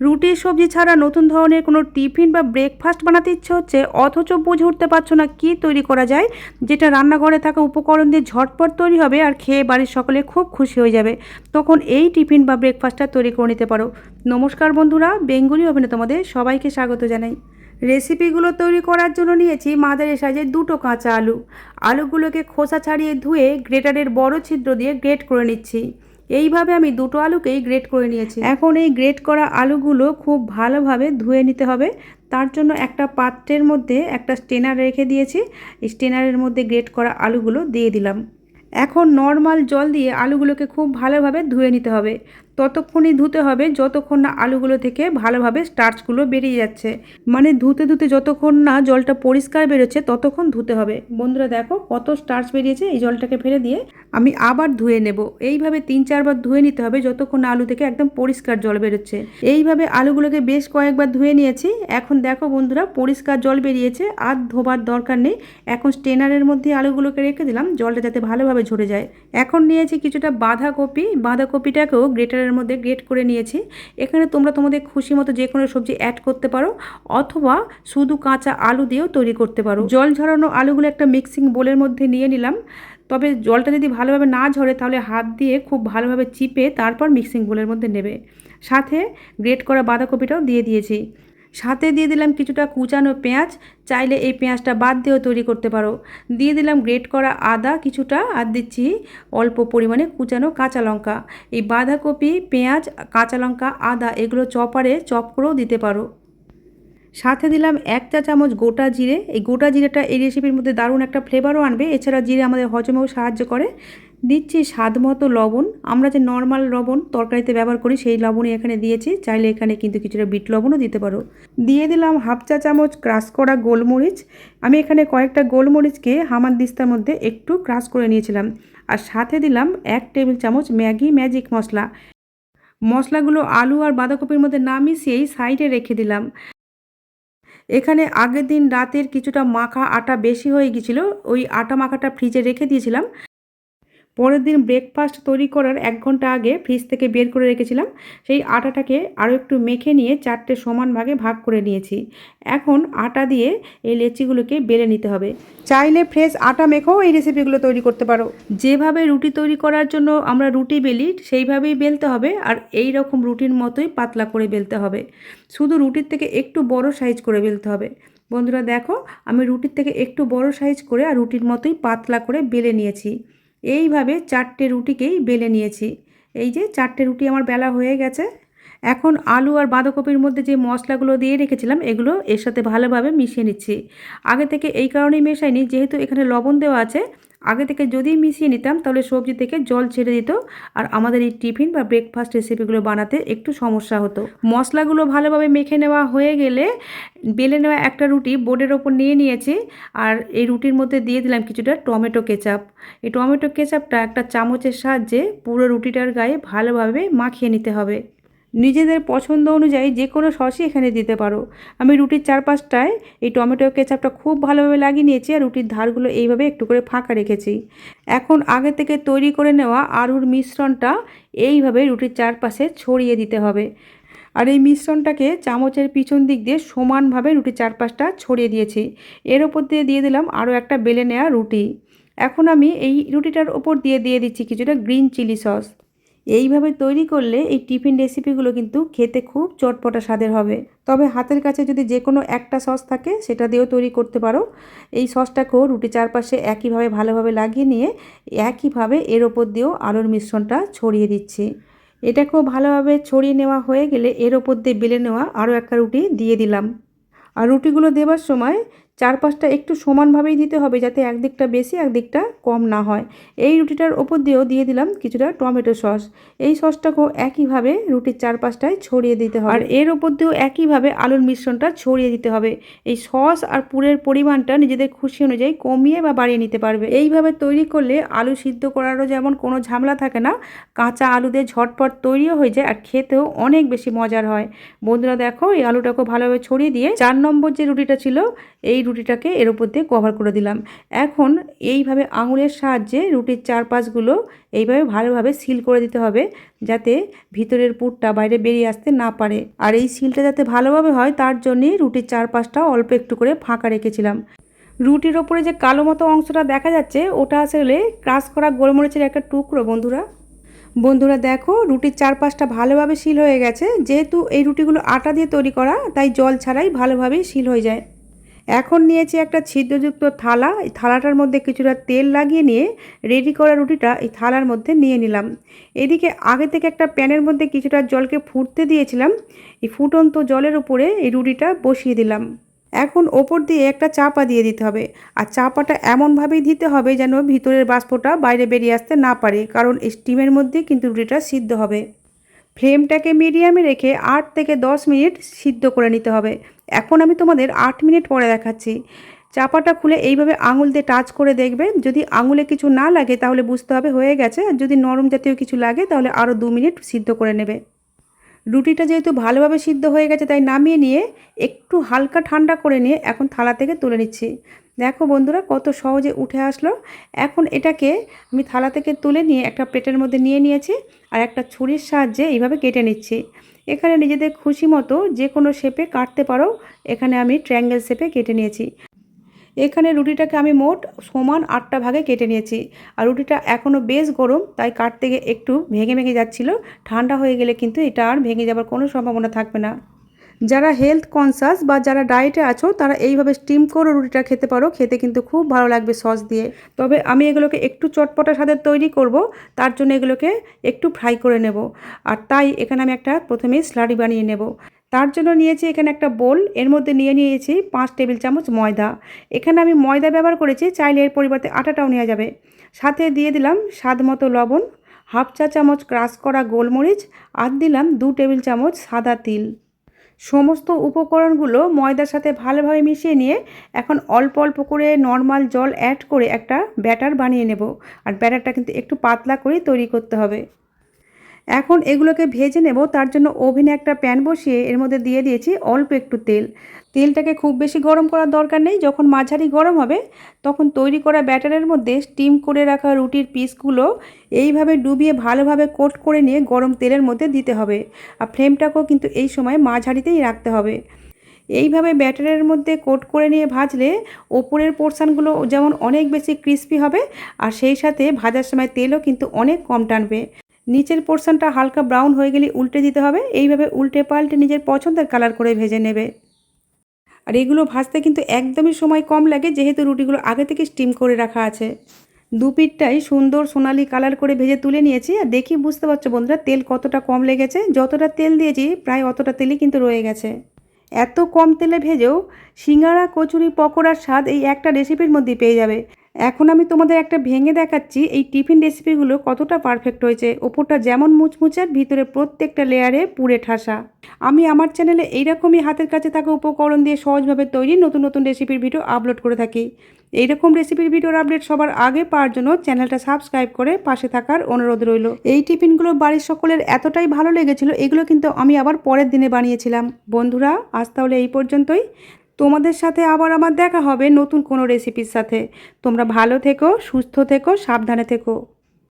রুটি সবজি ছাড়া নতুন ধরনের কোনো টিফিন বা ব্রেকফাস্ট বানাতে ইচ্ছে হচ্ছে, অথচ বুঝে উঠতে পারছো না কী তৈরি করা যায় যেটা রান্নাঘরে থাকা উপকরণ দিয়ে ঝটপট তৈরি হবে আর খেয়ে বাড়ির সকলে খুব খুশি হয়ে যাবে। তখন এই টিফিন বা ব্রেকফাস্টটা তৈরি করে নিতে পারো। নমস্কার বন্ধুরা, বেঙ্গলি ওভেনে তোমাদের সবাইকে স্বাগত জানাই। রেসিপিগুলো তৈরি করার জন্য নিয়েছি মাঝারি সাইজের দুটো কাঁচা আলু। আলুগুলোকে খোসা ছাড়িয়ে ধুয়ে গ্রেটারের বড় ছিদ্র দিয়ে গ্রেট করে নিচ্ছি। এইভাবে আমি দুটো আলুকেই গ্রেট করে নিয়েছি। এখন এই গ্রেট করা আলুগুলো খুব ভালোভাবে ধুয়ে নিতে হবে। তার জন্য একটা পাত্রের মধ্যে একটা স্টেনার রেখে দিয়েছি। স্টেনারের মধ্যে গ্রেট করা আলুগুলো দিয়ে দিলাম। এখন নর্মাল জল দিয়ে আলুগুলোকে খুব ভালোভাবে ধুয়ে নিতে হবে। ততক্ষণই ধুতে হবে যতক্ষণ না আলুগুলো থেকে ভালোভাবে স্টার্চগুলো বেরিয়ে যাচ্ছে। মানে ধুতে ধুতে যতক্ষণ না জলটা পরিষ্কার বেরোচ্ছে ততক্ষণ ধুতে হবে। বন্ধুরা দেখো কত স্টার্চ বেরিয়েছে। এই জলটাকে ফেলে দিয়ে আমি আবার ধুয়ে নেব। এইভাবে 3-4 বার ধুয়ে নিতে হবে যতক্ষণ না আলু থেকে একদম পরিষ্কার জল বেরোচ্ছে। এইভাবে আলুগুলোকে বেশ কয়েকবার ধুয়ে নিয়েছি। এখন দেখো বন্ধুরা পরিষ্কার জল বেরিয়েছে, আর ধোবার দরকার নেই। এখন স্টেনারের মধ্যে আলুগুলোকে রেখে দিলাম জলটা যাতে ভালোভাবে ঝরে যায়। এখন নিয়েছি কিছুটা বাঁধাকপি। বাঁধাকপিটাকেও গ্রেটারের মধ্যে গ্রেট করে নিয়েছি। এখানে তোমরা তোমাদের খুশি মতো যে কোনো সবজি অ্যাড করতে পারো, অথবা শুধু কাঁচা আলু দিয়েও তৈরি করতে পারো। জল ঝরানো আলুগুলো একটা মিক্সিং বোলের মধ্যে নিয়ে নিলাম। তবে জলটা যদি ভালোভাবে না ঝরে তাহলে হাত দিয়ে খুব ভালোভাবে চিপে তারপর মিক্সিং বোলের মধ্যে নেবে। সাথে গ্রেট করা বাঁধাকপিটাও দিয়ে দিয়েছি। সাথে দিয়ে দিলাম কিছুটা কুচানো পেঁয়াজ। চাইলে এই পেঁয়াজটা বাদ দিয়েও তৈরি করতে পারো। দিয়ে দিলাম গ্রেট করা আদা কিছুটা, আর দিচ্ছি অল্প পরিমাণে কুচানো কাঁচা লঙ্কা। এই বাঁধাকপি, পেঁয়াজ, কাঁচা লঙ্কা, আদা এগুলো চপারে চপ করেও দিতে পারো। সাথে দিলাম 1 চা চামচ গোটা জিরে। এই গোটা জিরেটা এই রেসিপির মধ্যে দারুণ একটা ফ্লেভারও আনবে। এছাড়া জিরে আমাদের হজমেও সাহায্য করে। দিচ্ছি স্বাদ মতো লবণ। আমরা যে নর্মাল লবণ তরকারিতে ব্যবহার করি সেই লবণই এখানে দিয়েছি। চাইলে এখানে কিন্তু কিছুটা বিট লবণও দিতে পারো। দিয়ে দিলাম 1/2 চা চামচ ক্রাশ করা গোলমরিচ। আমি এখানে কয়েকটা গোলমরিচকে হামানদিস্তার মধ্যে একটু ক্রাশ করে নিয়েছিলাম। আর সাথে দিলাম 1 টেবিল চামচ ম্যাগি ম্যাজিক মশলা। মশলাগুলো আলু আর বাঁধাকপির মধ্যে না মিশিয়েই সাইডে রেখে দিলাম। এখানে আগের দিন রাতের কিছুটা মাখা আটা বেশি হয়ে গিয়েছিলো, ওই আটা মাখাটা ফ্রিজে রেখে দিয়েছিলাম। পরের দিন ব্রেকফাস্ট তৈরি করার 1 ঘন্টা আগে ফ্রিজ থেকে বের করে রেখেছিলাম। সেই আটাটাকে আরও একটু মেখে নিয়ে 4টে সমান ভাগে ভাগ করে নিয়েছি। এখন আটা দিয়ে এই লেচিগুলোকে বেলে নিতে হবে। চাইলে ফ্রেশ আটা মেখেও এই রেসিপিগুলো তৈরি করতে পারো। যেভাবে রুটি তৈরি করার জন্য আমরা রুটি বেলি সেইভাবেই বেলতে হবে, আর এই রকম রুটির মতোই পাতলা করে বেলতে হবে। শুধু রুটির থেকে একটু বড় সাইজ করে বেলতে হবে। বন্ধুরা দেখো, আমি রুটির থেকে একটু বড় সাইজ করে আর রুটির মতোই পাতলা করে বেলে নিয়েছি। এইভাবে 4টে রুটিকেই বেলে নিয়েছি। এই যে 4টে রুটি আমার বেলা হয়ে গেছে। এখন আলু আর বাঁধাকপির মধ্যে যে মশলাগুলো দিয়ে রেখেছিলাম এগুলো এর সাথে ভালোভাবে মিশিয়ে নিচ্ছি। আগে থেকে এই কারণেই মেশাইনি, যেহেতু এখানে লবণ দেওয়া আছে। আগে থেকে যদি মিশিয়ে নিতাম তাহলে সবজি থেকে জল ছেড়ে দিত, আর আমাদের এই টিফিন বা ব্রেকফাস্ট রেসিপিগুলো বানাতে একটু সমস্যা হতো। মশলাগুলো ভালোভাবে মেখে নেওয়া হয়ে গেলে বেলে নেওয়া একটা রুটি বোর্ডের ওপর নিয়ে নিয়েছি। আর এই রুটির মধ্যে দিয়ে দিলাম কিছুটা টমেটো কেচাপ। এই টমেটো কেচাপটা একটা চামচের সাহায্যে পুরো রুটিটার গায়ে ভালোভাবে মাখিয়ে নিতে হবে। নিজেদের পছন্দ অনুযায়ী যে কোনো সসই এখানে দিতে পারো। আমি রুটির চারপাশটায় এই টমেটো কেচাপটা খুব ভালোভাবে লাগিয়ে নিয়েছি, আর রুটির ধারগুলো এইভাবে একটু করে ফাঁকা রেখেছি। এখন আগে থেকে তৈরি করে নেওয়া আলুর মিশ্রণটা এইভাবে রুটির চারপাশে ছড়িয়ে দিতে হবে। আর এই মিশ্রণটাকে চামচের পিছন দিক দিয়ে সমানভাবে রুটির চারপাশটা ছড়িয়ে দিয়েছি। এর ওপর দিয়ে দিয়ে দিলাম আরও একটা বেলে নেওয়া রুটি। এখন আমি এই রুটিটার ওপর দিয়ে দিচ্ছি কিছুটা গ্রিন চিলি সস। এইভাবে তৈরি করলে এই টিফিন রেসিপিগুলো কিন্তু খেতে খুব চটপটা স্বাদের হবে। তবে হাতের কাছে যদি যে কোনো একটা সস থাকে সেটা দিয়েও তৈরি করতে পারো। এই সসটাকেও রুটির চারপাশে একইভাবে ভালোভাবে লাগিয়ে নিয়ে একইভাবে এর ওপর দিয়েও আলুর মিশ্রণটা ছড়িয়ে দিচ্ছি। এটাকেও ভালোভাবে ছড়িয়ে নেওয়া হয়ে গেলে এর ওপর দিয়ে বেলে নেওয়া আরও একটা রুটি দিয়ে দিলাম। আর রুটিগুলো দেওয়ার সময় চারপাশটা একটু সমানভাবেই দিতে হবে, যাতে একদিকটা বেশি একদিকটা কম না হয়। এই রুটিটার ওপর দিয়েও দিয়ে দিলাম কিছুটা টমেটো সস। এই সসটাকেও একইভাবে রুটির চারপাশটায় ছড়িয়ে দিতে হবে, আর এর ওপর দিয়েও একইভাবে আলুর মিশ্রণটা ছড়িয়ে দিতে হবে। এই সস আর পুরের পরিমাণটা নিজেদের খুশি অনুযায়ী কমিয়ে বা বাড়িয়ে নিতে পারবে। এইভাবে তৈরি করলে আলু সিদ্ধ করারও যেমন কোনো ঝামেলা থাকে না, কাঁচা আলু দিয়ে ঝটপট তৈরিও হয়ে যায়, আর খেতেও অনেক বেশি মজার হয়। বন্ধুরা দেখো, এই আলুটাকে ভালোভাবে ছড়িয়ে দিয়ে 4 নম্বর যে রুটিটা ছিল এই রুটিটাকে এর উপর দিয়ে কভার করে দিলাম। এখন এইভাবে আঙুলের সাহায্যে রুটির চারপাশগুলো এইভাবে ভালোভাবে সিল করে দিতে হবে, যাতে ভিতরের পুরটা বাইরে বেরিয়ে আসতে না পারে। আর এই সিলটা যাতে ভালোভাবে হয় তার জন্যই রুটির চারপাশটা অল্প একটু করে ফাঁকা রেখেছিলাম। রুটির ওপরে যে কালো মতো অংশটা দেখা যাচ্ছে ওটা আসলে ক্রাশ করা গোলমরিচের একটা টুকরো বন্ধুরা দেখো রুটির চারপাশটা ভালোভাবে সিল হয়ে গেছে। যেহেতু এই রুটিগুলো আটা দিয়ে তৈরি করা তাই জল ছাড়াই ভালোভাবেই সিল হয়ে যায়। এখন নিয়েছি একটা ছিদ্রযুক্ত থালা। এই থালাটার মধ্যে কিছুটা তেল লাগিয়ে নিয়ে রেডি করা রুটিটা এই থালার মধ্যে নিয়ে নিলাম। এদিকে আগে থেকে একটা প্যানের মধ্যে কিছুটা জলকে ফুটতে দিয়েছিলাম। এই ফুটন্ত জলের উপরে এই রুটিটা বসিয়ে দিলাম। এখন ওপর দিয়ে একটা চাপা দিয়ে দিতে হবে, আর চাপাটা এমনভাবেই দিতে হবে যেন ভিতরের বাষ্পটা বাইরে বেরিয়ে আসতে না পারে, কারণ স্টিমের মধ্যে কিন্তু রুটিটা সিদ্ধ হবে। ফ্লেমটাকে মিডিয়ামে রেখে 8 থেকে 10 মিনিট সিদ্ধ করে নিতে হবে। এখন আমি তোমাদের 8 মিনিট পরে দেখাচ্ছি। চাপাটা খুলে এইভাবে আঙুল দিয়ে টাচ করে দেখবে, যদি আঙুলে কিছু না লাগে তাহলে বুঝতে হবে হয়ে গেছে, আর যদি নরম জাতীয় কিছু লাগে তাহলে আরও 2 মিনিট সিদ্ধ করে নেবে। রুটিটা যেহেতু ভালোভাবে সিদ্ধ হয়ে গেছে তাই নামিয়ে নিয়ে একটু হালকা ঠান্ডা করে নিয়ে এখন থালা থেকে তুলে নিচ্ছি। দেখো বন্ধুরা কত সহজে উঠে আসলো। এখন এটাকে আমি থালা থেকে তুলে নিয়ে একটা প্লেটের মধ্যে নিয়ে নিয়েছি, আর একটা ছুরির সাহায্যে এইভাবে কেটে নিচ্ছি। এখানে নিজেদের খুশি মতো যে কোনো শেপে কাটতে পারো। এখানে আমি ট্রায়াঙ্গেল শেপে কেটে নিয়েছি। এখানে রুটিটাকে আমি মোট সমান 8টা ভাগে কেটে নিয়েছি। আর রুটিটা এখনও বেশ গরম তাই কাটতে গিয়ে একটু ভেঙে যাচ্ছিলো। ঠান্ডা হয়ে গেলে কিন্তু এটা আর ভেঙে যাবার কোনো সম্ভাবনা থাকবে না। যারা হেলথ কনসাস বা যারা ডায়েটে আছো তারা এইভাবে স্টিম করে রুটিটা খেতে পারো, খেতে কিন্তু খুব ভালো লাগবে সস দিয়ে। তবে আমি এগুলোকে একটু চটপটা স্বাদের তৈরি করব, তার জন্য এগুলোকে একটু ফ্রাই করে নেব। আর তাই এখানে আমি একটা প্রথমে স্লারি বানিয়ে নেব। তার জন্য নিয়েছি এখানে একটা বোল, এর মধ্যে নিয়েছি 5 টেবিল চামচ ময়দা। এখানে আমি ময়দা ব্যবহার করেছি, চাইলে এর পরিবর্তে আটাটাও নেওয়া যাবে। সাথে দিয়ে দিলাম স্বাদ মতো লবণ, হাফ চা চামচ ক্রাশ করা গোলমরিচ, আর দিলাম 2 টেবিল চামচ সাদা তিল। সমস্ত উপকরণগুলো ময়দার সাথে ভালোভাবে মিশিয়ে নিয়ে এখন অল্প অল্প করে নর্মাল জল অ্যাড করে একটা ব্যাটার বানিয়ে নেব। আর ব্যাটারটা কিন্তু একটু পাতলা করেই তৈরি করতে হবে। এখন এগুলোকে ভেজে নেব। তার জন্য ওভেনে একটা প্যান বসিয়ে এর মধ্যে দিয়ে দিয়েছি অল্প একটু তেল। তেলটাকে খুব বেশি গরম করার দরকার নেই। যখন মাঝারি গরম হবে তখন তৈরি করা ব্যাটারের মধ্যে স্টিম করে রাখা রুটির পিসগুলো এইভাবে ডুবিয়ে ভালোভাবে কোট করে নিয়ে গরম তেলের মধ্যে দিতে হবে। আর ফ্লেমটাকেও কিন্তু এই সময় মাঝারিতেই রাখতে হবে। এইভাবে ব্যাটারের মধ্যে কোট করে নিয়ে ভাজলে ওপরের পোর্শনগুলো যেমন অনেক বেশি ক্রিস্পি হবে, আর সেই সাথে ভাজার সময় তেলও কিন্তু অনেক কম টানবে। নিচের পোর্শনটা হালকা ব্রাউন হয়ে গেলে উল্টে দিতে হবে। এইভাবে উল্টে পাল্টে নিজের পছন্দের কালার করে ভেজে নেবে। আর এগুলো ভাজতে কিন্তু একদমই সময় কম লাগে, যেহেতু রুটিগুলো আগে থেকে স্টিম করে রাখা আছে। দু পিঠটাই সুন্দর সোনালি কালার করে ভেজে তুলে নিয়েছি। আর দেখি বুঝতে পারছো বন্ধুরা তেল কতটা কম লেগেছে। যতটা তেল দিয়েছি প্রায় অতটা তেলই কিন্তু রয়ে গেছে। এত কম তেলে ভেজেও সিঙ্গারা, কচুরি, পকোড়ার স্বাদ এই একটা রেসিপির মধ্যেই পেয়ে যাবে। এখন আমি তোমাদের একটা ভেঙে দেখাচ্ছি এই টিফিন রেসিপিগুলো কতটা পারফেক্ট হয়েছে। ওপরটা যেমন মুচমুচে আর ভিতরে প্রত্যেকটা লেয়ারে পুড়ে ঠাসা। আমি আমার চ্যানেলে এইরকমই হাতের কাছে থাকা উপকরণ দিয়ে সহজভাবে তৈরি নতুন নতুন রেসিপির ভিডিও আপলোড করে থাকি। এইরকম রেসিপির ভিডিওর আপডেট সবার আগে পাওয়ার জন্য চ্যানেলটা সাবস্ক্রাইব করে পাশে থাকার অনুরোধ রইল। এই টিফিনগুলো বাড়ির সকলের এতটাই ভালো লেগেছিল, এগুলো কিন্তু আমি আবার পরের দিনে বানিয়েছিলাম। বন্ধুরা আজ তাহলে এই পর্যন্তই। তোমাদের সাথে আবার আমার দেখা হবে নতুন কোনো রেসিপির সাথে। তোমরা ভালো থেকো, সুস্থ থেকো, সাবধানে থেকো।